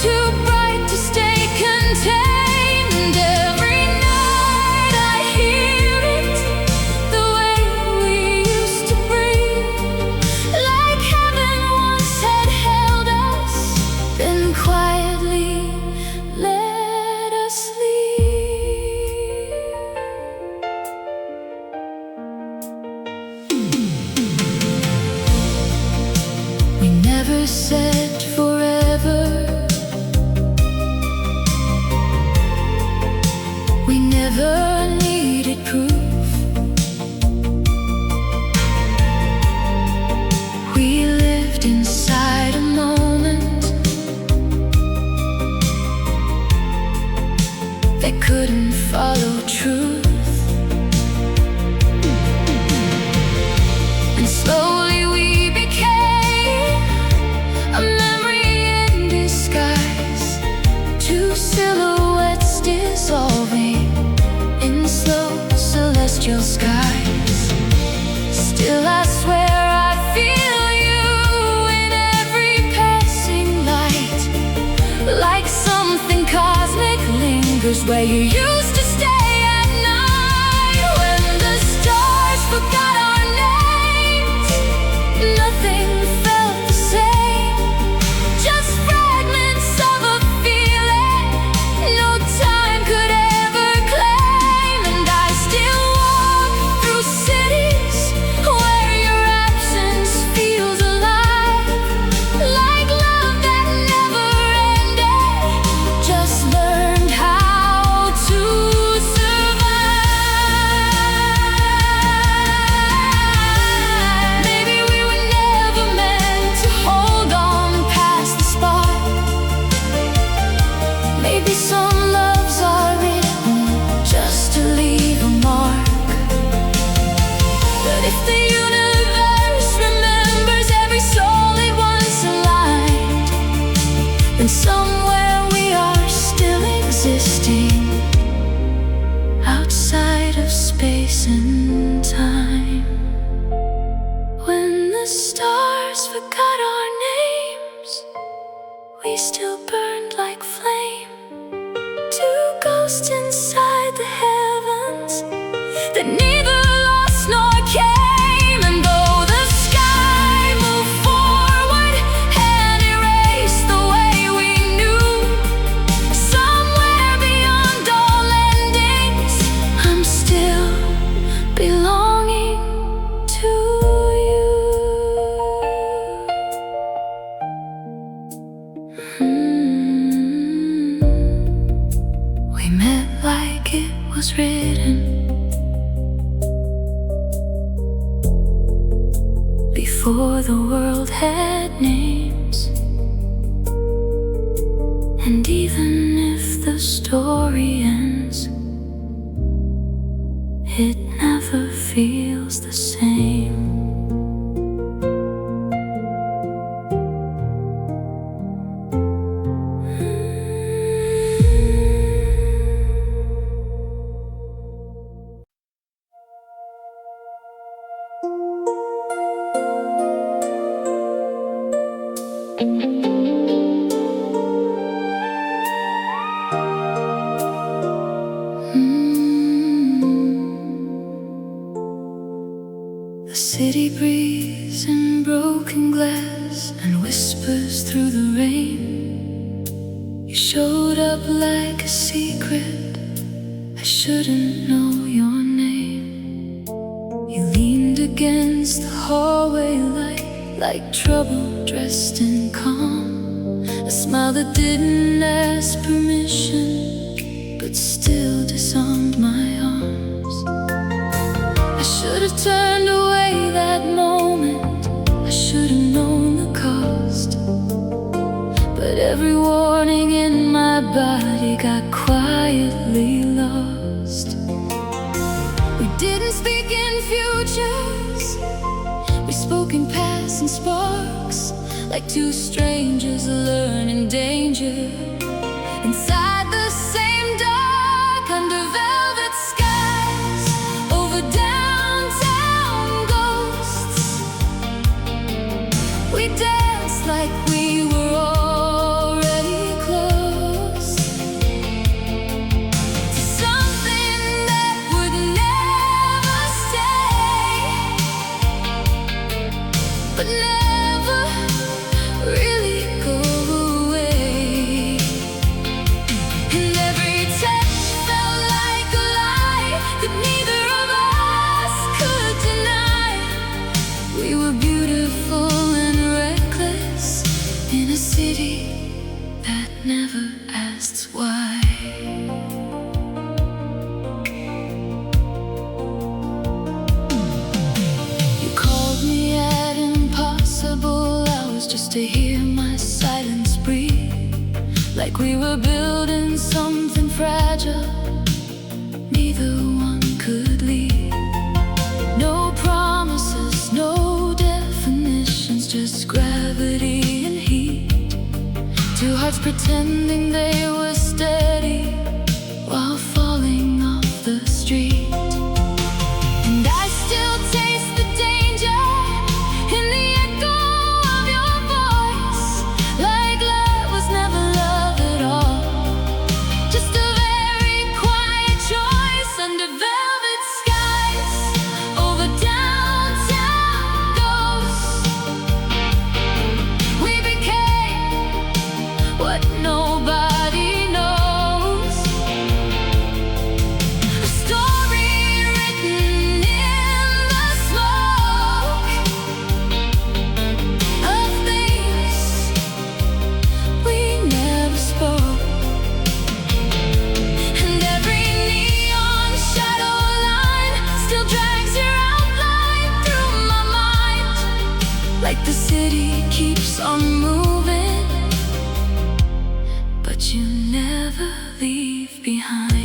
too bright to stay contained. Every night I hear it, the way we used to breathe, like heaven once had held us, then quietly let us leave. We never said forever, we never needed proof. We lived inside a moment that couldn't follow truth. And slowly we became a memory in disguise, two silhouettes dissolving in slow celestial skies. Still I swear I feel you in every passing light, like something cosmic lingers where you used to stay at night. When the stars forgot our names, nothing felt the same, just fragments of a feeling no time could ever claim. And I still walk through cities where your absence feels alive, like love that never ended, just learned how to survive. Maybe we were never meant to hold on past the spark. Maybe some loves are written just to leave a mark. But if the universe remembers every soul it once aligned, then somewhere we are still existing outside of space and time. When the stars forgot our names, we still burned like flame, two ghosts inside the heavens that neither lost nor came. And though the sky moved forward and erased the way we knew, somewhere beyond all endings, I'm still was written before the world had names. And even if the story ends, it never feels the same. The city breeze in broken glass and whispers through the rain. You showed up like a secret, I shouldn't know your name. You leaned against the hallway light, like trouble dressed in calm. A smile that didn't ask permission, but still disarmed my arms. I should have turned away that moment, I should have known the cost. But every warning in my body got quietly lost. We didn't speak in futures, we spoke in passing sparks, like two strangers learning danger inside the same dark, under velvet skies, over downtown ghosts. We danced like we were already close to something that would never stay, but never really go away. And every touch felt like a lie that neither of us could deny. We were beautiful and reckless in a city that never asks why. You called me at impossible hours just to hear my silence breathe, like we were building something fragile neither one could leave. No promises, no definitions, just gravity and heat. Two hearts pretending they were steady while falling off the street. And I still taste the danger in the echo of your voice, like love was never love at all, just a very quiet choice under velvet skies, over downtown ghosts. We became what nobody knows, a story written in the smoke of things we never spoke. And every neon shadow line still drags your outline through my mind, like the city keeps on moving, but you never leave behind.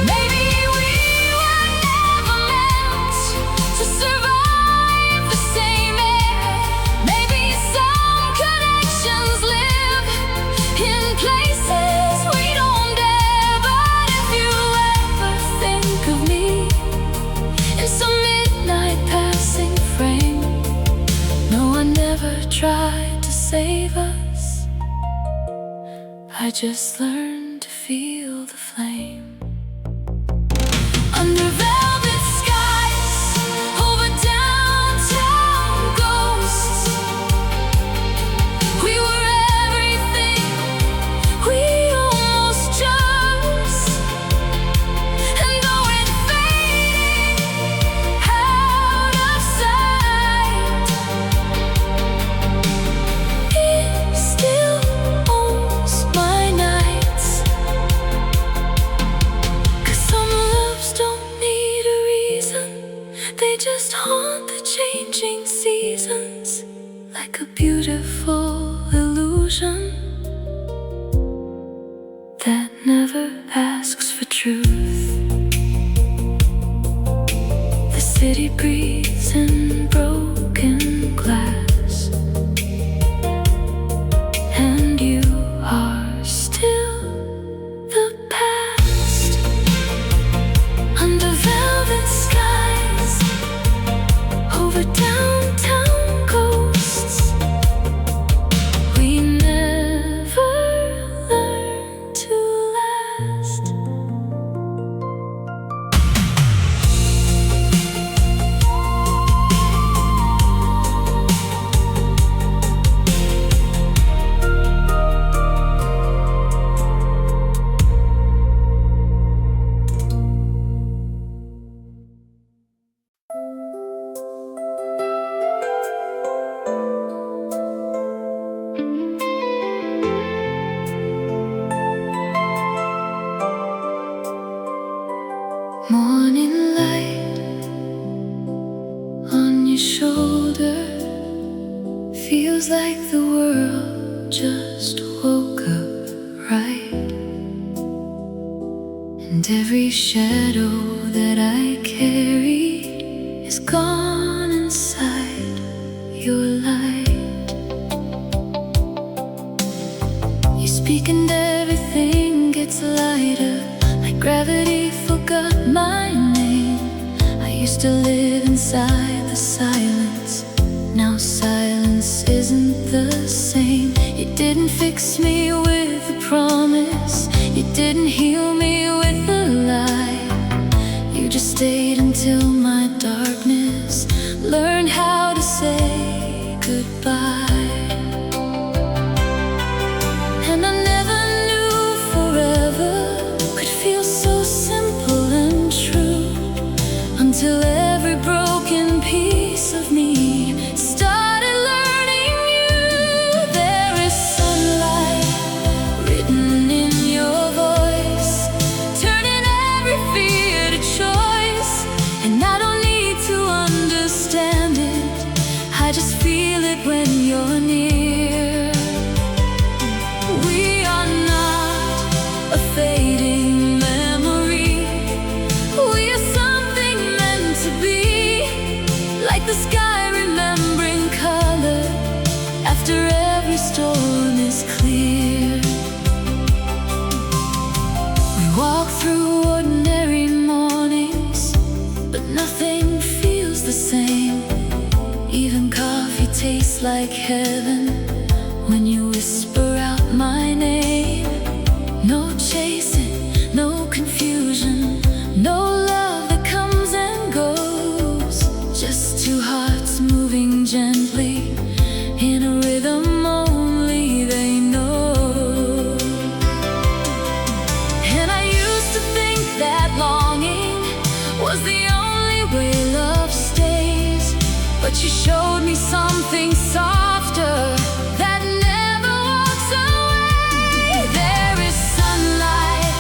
Maybe we were never meant to survive the same air. Maybe some connections live in places we don't dare. But if you ever think of me in some midnight passing frame, no, I never tried to save us, I just learned to feel the flame. Under velvet skies, over downtown ghosts. We were everything we almost chose. like a beautiful illusion that never asks for truth. The city breathes in broken glass, and you are still the past. Under velvet skies, over downtown ghosts, we never learned to last. Morning light on your shoulder feels like the world just woke up right, and every shadow that I carry is gone inside your light. You speak and everything gets lighter, like gravity forgot my name. I used to live inside the silence, now silence isn't the same. You didn't fix me with a promise, you didn't heal me with a lie. You just stayed until my darkness learned how to say goodbye. And I never knew forever could feel so simple and true, until every broken piece of me started learning you. There is sunlight written in your voice, turning every fear to choice. And I don't need to understand it, I just feel it when you're near. We are not a fading memory, we are something meant to be, like the sky remembering color after every storm is clear. We walk through ordinary mornings, but nothing feels the same. Even coffee tastes like heaven when you whisper out my name. No chasing, no confusion, no love that comes and goes, just two hearts moving gently in a rhythm only they know. And I used to think that longing was the only way love stays, but you showed me something softer that never walks away. There is sunlight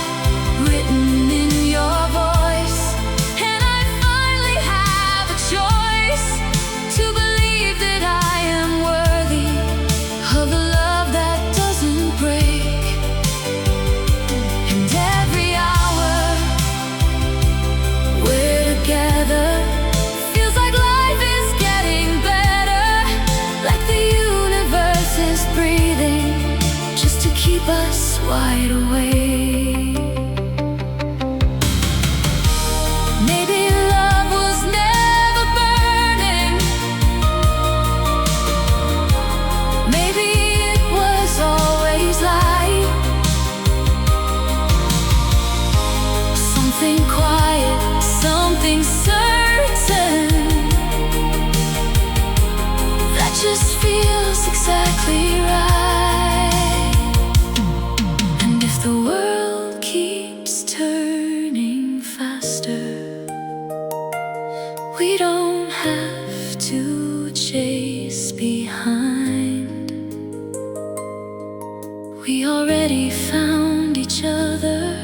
written in your voice, and I finally have a choice to believe that I am worthy of a love that doesn't break. And every hour we're together feels like life is getting better, like the universe is breathing just to keep us wide awake. Maybe love was never burning, maybe it was always light. Something quiet, something certain, that just feels exactly right. And if the world keeps turning faster, we don't have to chase behind. We already found each other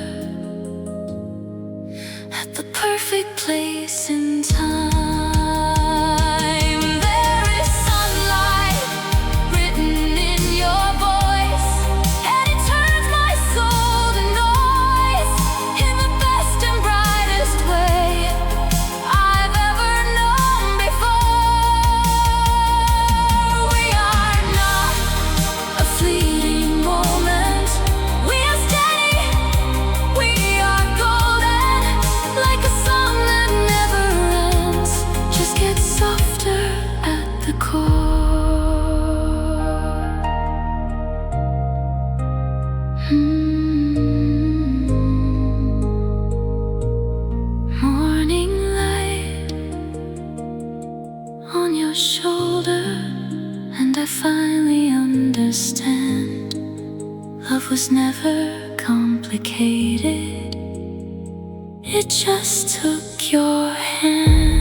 at the perfect place in time. There is sunlight finally understand. Love was never complicated. It just took your hand.